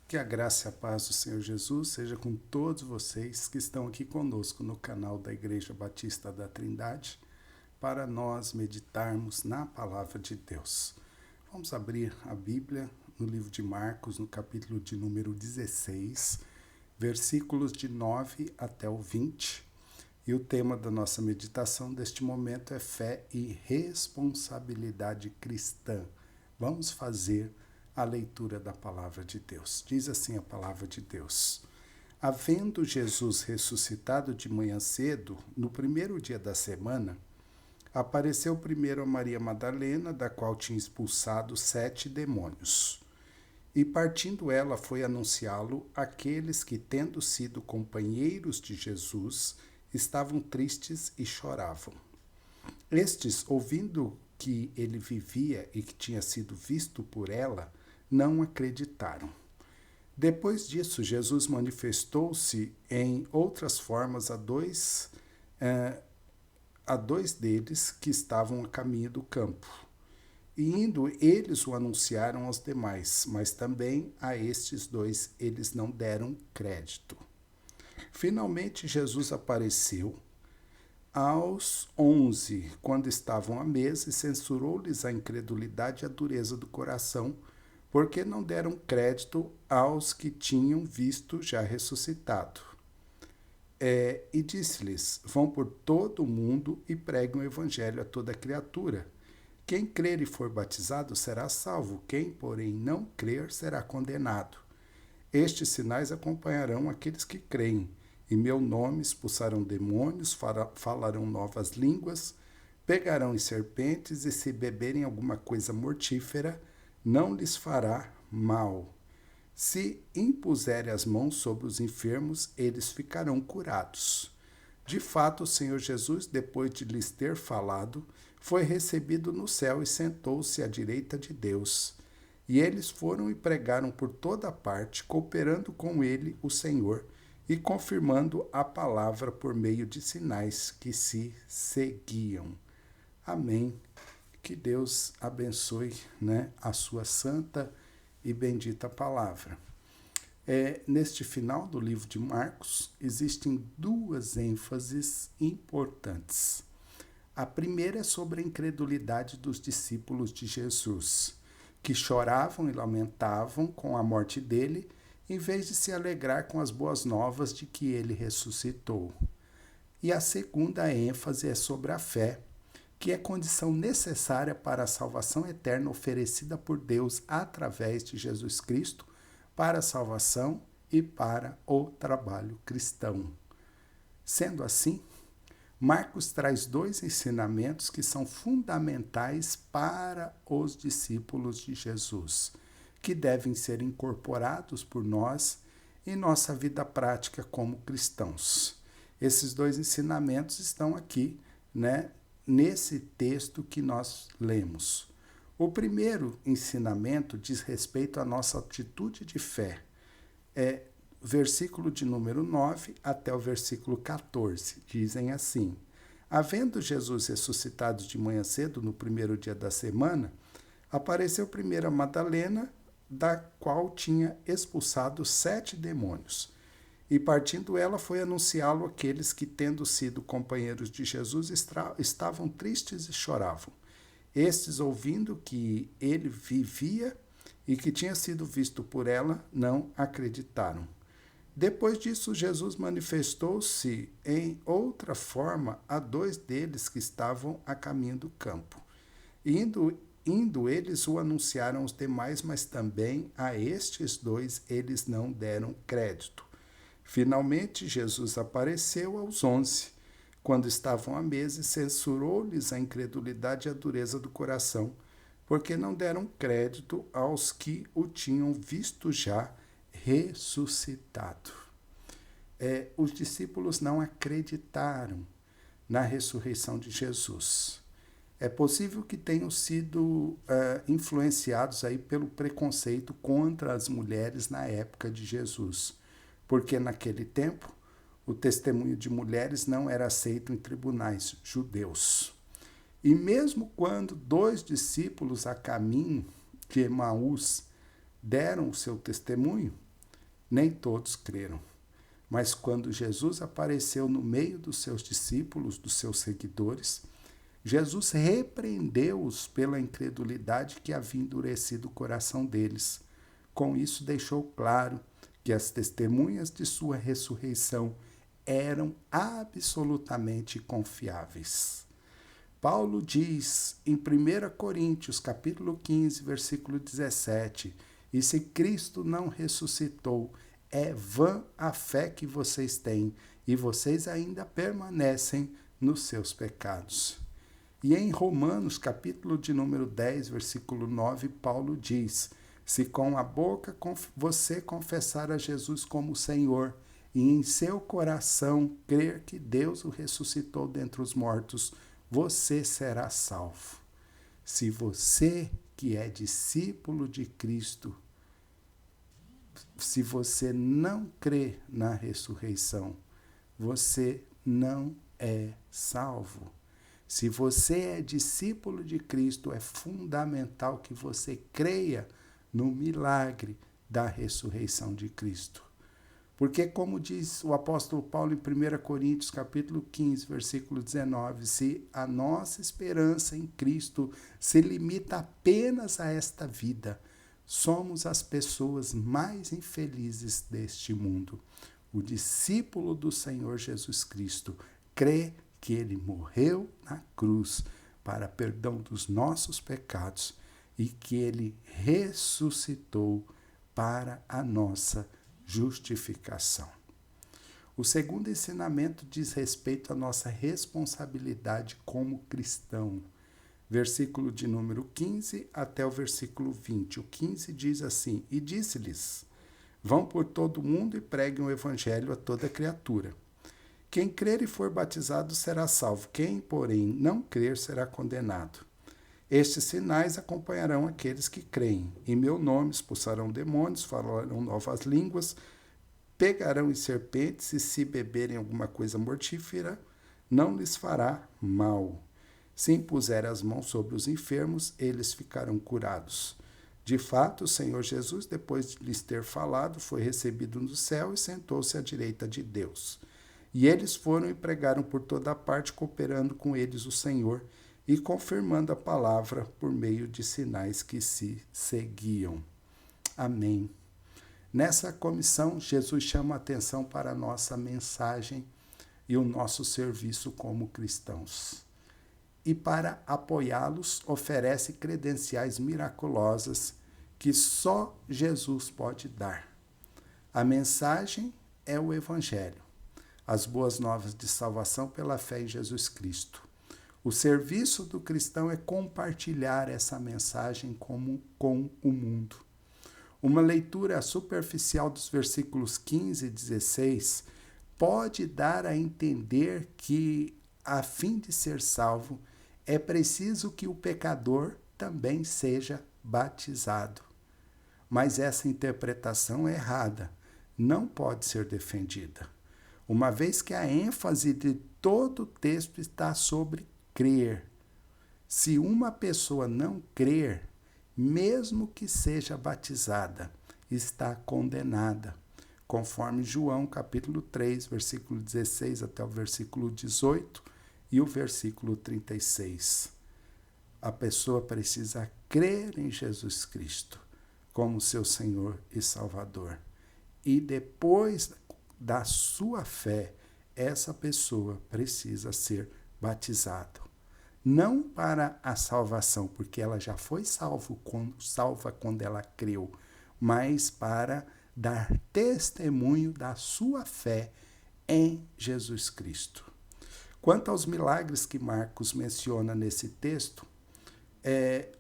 Que a graça e a paz do Senhor Jesus seja com todos vocês que estão aqui conosco no canal da Igreja Batista da Trindade para nós meditarmos na Palavra de Deus. Vamos abrir a Bíblia no livro de Marcos, no capítulo de número 16, versículos de 9 até o 20. E o tema da nossa meditação deste momento é fé e responsabilidade cristã. Vamos fazer a leitura da palavra de Deus. Diz assim a palavra de Deus: Havendo Jesus ressuscitado de manhã cedo, no primeiro dia da semana, apareceu primeiro a Maria Madalena, da qual tinha expulsado 7 demônios. E partindo ela foi anunciá-lo àqueles que, tendo sido companheiros de Jesus, estavam tristes e choravam. Estes, ouvindo que ele vivia e que tinha sido visto por ela, não acreditaram. Depois disso, Jesus manifestou-se em outras formas a dois deles que estavam a caminho do campo. E indo, eles o anunciaram aos demais, mas também a estes dois eles não deram crédito. Finalmente, Jesus apareceu aos 11, quando estavam à mesa, e censurou-lhes a incredulidade e a dureza do coração, porque não deram crédito aos que tinham visto já ressuscitado. E disse-lhes: Vão por todo o mundo e preguem o evangelho a toda criatura. Quem crer e for batizado será salvo, quem, porém, não crer será condenado. Estes sinais acompanharão aqueles que creem. Em meu nome expulsarão demônios, falarão novas línguas, pegarão em serpentes, e se beberem alguma coisa mortífera, não lhes fará mal. Se impuserem as mãos sobre os enfermos, eles ficarão curados. De fato, o Senhor Jesus, depois de lhes ter falado, foi recebido no céu e sentou-se à direita de Deus. E eles foram e pregaram por toda parte, cooperando com ele, o Senhor, e confirmando a palavra por meio de sinais que se seguiam. Amém. Que Deus abençoe, a sua santa e bendita palavra. Neste final do livro de Marcos, existem duas ênfases importantes. A primeira é sobre a incredulidade dos discípulos de Jesus, que choravam e lamentavam com a morte dele, em vez de se alegrar com as boas novas de que ele ressuscitou. E a segunda ênfase é sobre a fé, que é condição necessária para a salvação eterna oferecida por Deus através de Jesus Cristo, para a salvação e para o trabalho cristão. Sendo assim, Marcos traz dois ensinamentos que são fundamentais para os discípulos de Jesus, que devem ser incorporados por nós em nossa vida prática como cristãos. Esses dois ensinamentos estão aqui, nesse texto que nós lemos. O primeiro ensinamento diz respeito à nossa atitude de fé. Versículo de número 9 até o versículo 14. Dizem assim: Havendo Jesus ressuscitado de manhã cedo, no primeiro dia da semana, apareceu primeiro a Madalena, da qual tinha expulsado 7 demônios. E partindo ela, foi anunciá-lo àqueles que, tendo sido companheiros de Jesus, estavam tristes e choravam. Estes, ouvindo que ele vivia e que tinha sido visto por ela, não acreditaram. Depois disso, Jesus manifestou-se em outra forma a 2 deles que estavam a caminho do campo. Indo eles o anunciaram aos demais, mas também a estes 2 eles não deram crédito. Finalmente, Jesus apareceu aos 11, quando estavam à mesa, e censurou-lhes a incredulidade e a dureza do coração, porque não deram crédito aos que o tinham visto já ressuscitado. Os discípulos não acreditaram na ressurreição de Jesus. É possível que tenham sido influenciados aí pelo preconceito contra as mulheres na época de Jesus, porque naquele tempo o testemunho de mulheres não era aceito em tribunais judeus. E mesmo quando 2 discípulos a caminho de Emaús deram o seu testemunho, Nem todos creram. Mas quando Jesus apareceu no meio dos seus discípulos, dos seus seguidores, Jesus repreendeu-os pela incredulidade que havia endurecido o coração deles. Com isso, deixou claro que as testemunhas de sua ressurreição eram absolutamente confiáveis. Paulo diz em 1 Coríntios, capítulo 15, versículo 17, e se Cristo não ressuscitou, é vã a fé que vocês têm, e vocês ainda permanecem nos seus pecados. E em Romanos, capítulo de número 10, versículo 9, Paulo diz, se com a boca você confessar a Jesus como Senhor, e em seu coração crer que Deus o ressuscitou dentre os mortos, você será salvo. Se você que é discípulo de Cristo, se você não crê na ressurreição, você não é salvo. Se você é discípulo de Cristo, é fundamental que você creia no milagre da ressurreição de Cristo. Porque, como diz o apóstolo Paulo em 1 Coríntios, capítulo 15, versículo 19, se a nossa esperança em Cristo se limita apenas a esta vida, somos as pessoas mais infelizes deste mundo. O discípulo do Senhor Jesus Cristo crê que ele morreu na cruz para perdão dos nossos pecados e que ele ressuscitou para a nossa justificação. O segundo ensinamento diz respeito à nossa responsabilidade como cristão. Versículo de número 15 até o versículo 20. O 15 diz assim, e disse-lhes, vão por todo o mundo e preguem o evangelho a toda criatura. Quem crer e for batizado será salvo, quem, porém, não crer será condenado. Estes sinais acompanharão aqueles que creem. Em meu nome expulsarão demônios, falarão novas línguas, pegarão em serpentes e se beberem alguma coisa mortífera, não lhes fará mal. Se impuserem as mãos sobre os enfermos, eles ficarão curados. De fato, o Senhor Jesus, depois de lhes ter falado, foi recebido no céu e sentou-se à direita de Deus. E eles foram e pregaram por toda a parte, cooperando com eles o Senhor e confirmando a palavra por meio de sinais que se seguiam. Amém. Nessa comissão, Jesus chama a atenção para a nossa mensagem e o nosso serviço como cristãos. E para apoiá-los, oferece credenciais miraculosas que só Jesus pode dar. A mensagem é o Evangelho, as boas novas de salvação pela fé em Jesus Cristo. O serviço do cristão é compartilhar essa mensagem com o mundo. Uma leitura superficial dos versículos 15 e 16 pode dar a entender que, a fim de ser salvo, é preciso que o pecador também seja batizado. Mas essa interpretação é errada, não pode ser defendida, uma vez que a ênfase de todo o texto está sobre crer. Se uma pessoa não crer, mesmo que seja batizada, está condenada, conforme João capítulo 3, versículo 16 até o versículo 18 e o versículo 36. A pessoa precisa crer em Jesus Cristo como seu Senhor e Salvador. E depois da sua fé, essa pessoa precisa ser batizada. Não para a salvação, porque ela já foi salva quando ela creu, mas para dar testemunho da sua fé em Jesus Cristo. Quanto aos milagres que Marcos menciona nesse texto,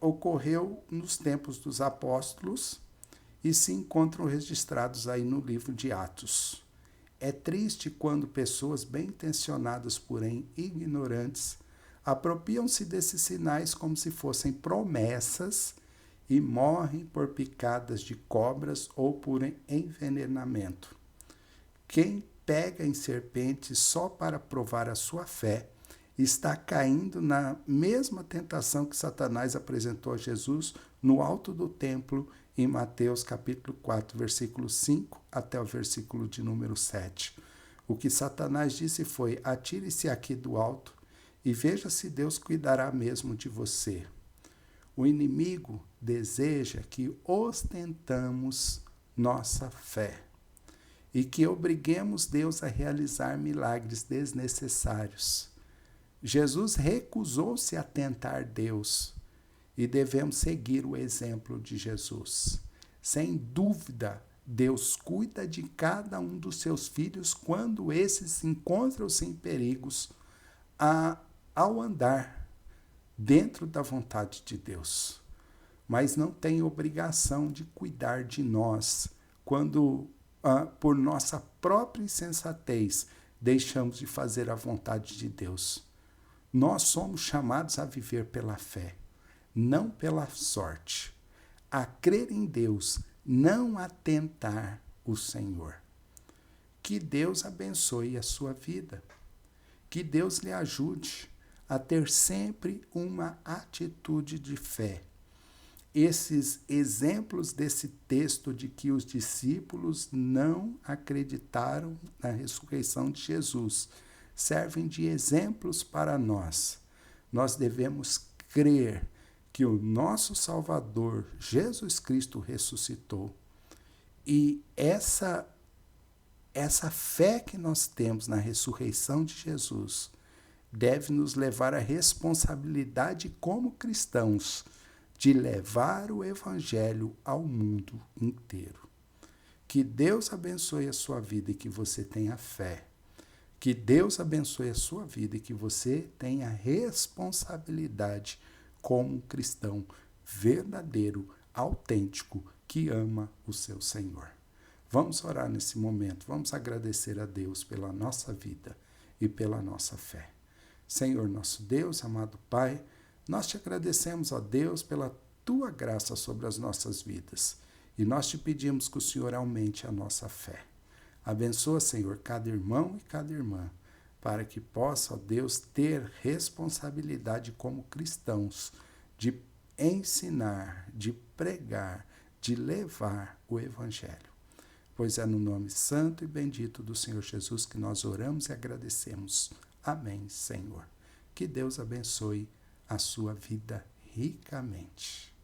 ocorreu nos tempos dos apóstolos e se encontram registrados aí no livro de Atos. É triste quando pessoas bem intencionadas, porém ignorantes, apropriam-se desses sinais como se fossem promessas e morrem por picadas de cobras ou por envenenamento. Quem pega em serpentes só para provar a sua fé está caindo na mesma tentação que Satanás apresentou a Jesus no alto do templo, em Mateus capítulo 4, versículo 5 até o versículo de número 7. O que Satanás disse foi: atire-se aqui do alto e veja se Deus cuidará mesmo de você. O inimigo deseja que ostentamos nossa fé e que obriguemos Deus a realizar milagres desnecessários. Jesus recusou-se a tentar Deus e devemos seguir o exemplo de Jesus. Sem dúvida, Deus cuida de cada um dos seus filhos quando esses encontram-se em perigos ao andar dentro da vontade de Deus. Mas não tem obrigação de cuidar de nós quando, por nossa própria insensatez, deixamos de fazer a vontade de Deus. Nós somos chamados a viver pela fé, não pela sorte, a crer em Deus, não a tentar o Senhor. Que Deus abençoe a sua vida, que Deus lhe ajude a ter sempre uma atitude de fé. Esses exemplos desse texto de que os discípulos não acreditaram na ressurreição de Jesus servem de exemplos para nós. Nós devemos crer que o nosso Salvador, Jesus Cristo, ressuscitou. E essa fé que nós temos na ressurreição de Jesus deve nos levar à responsabilidade como cristãos de levar o Evangelho ao mundo inteiro. Que Deus abençoe a sua vida e que você tenha fé. Que Deus abençoe a sua vida e que você tenha responsabilidade como um cristão verdadeiro, autêntico, que ama o seu Senhor. Vamos orar nesse momento, vamos agradecer a Deus pela nossa vida e pela nossa fé. Senhor nosso Deus, amado Pai, nós te agradecemos, ó Deus, pela tua graça sobre as nossas vidas. E nós te pedimos que o Senhor aumente a nossa fé. Abençoa, Senhor, cada irmão e cada irmã, para que possa, ó Deus, ter responsabilidade como cristãos de ensinar, de pregar, de levar o Evangelho. Pois é no nome santo e bendito do Senhor Jesus que nós oramos e agradecemos. Amém, Senhor. Que Deus abençoe a sua vida ricamente.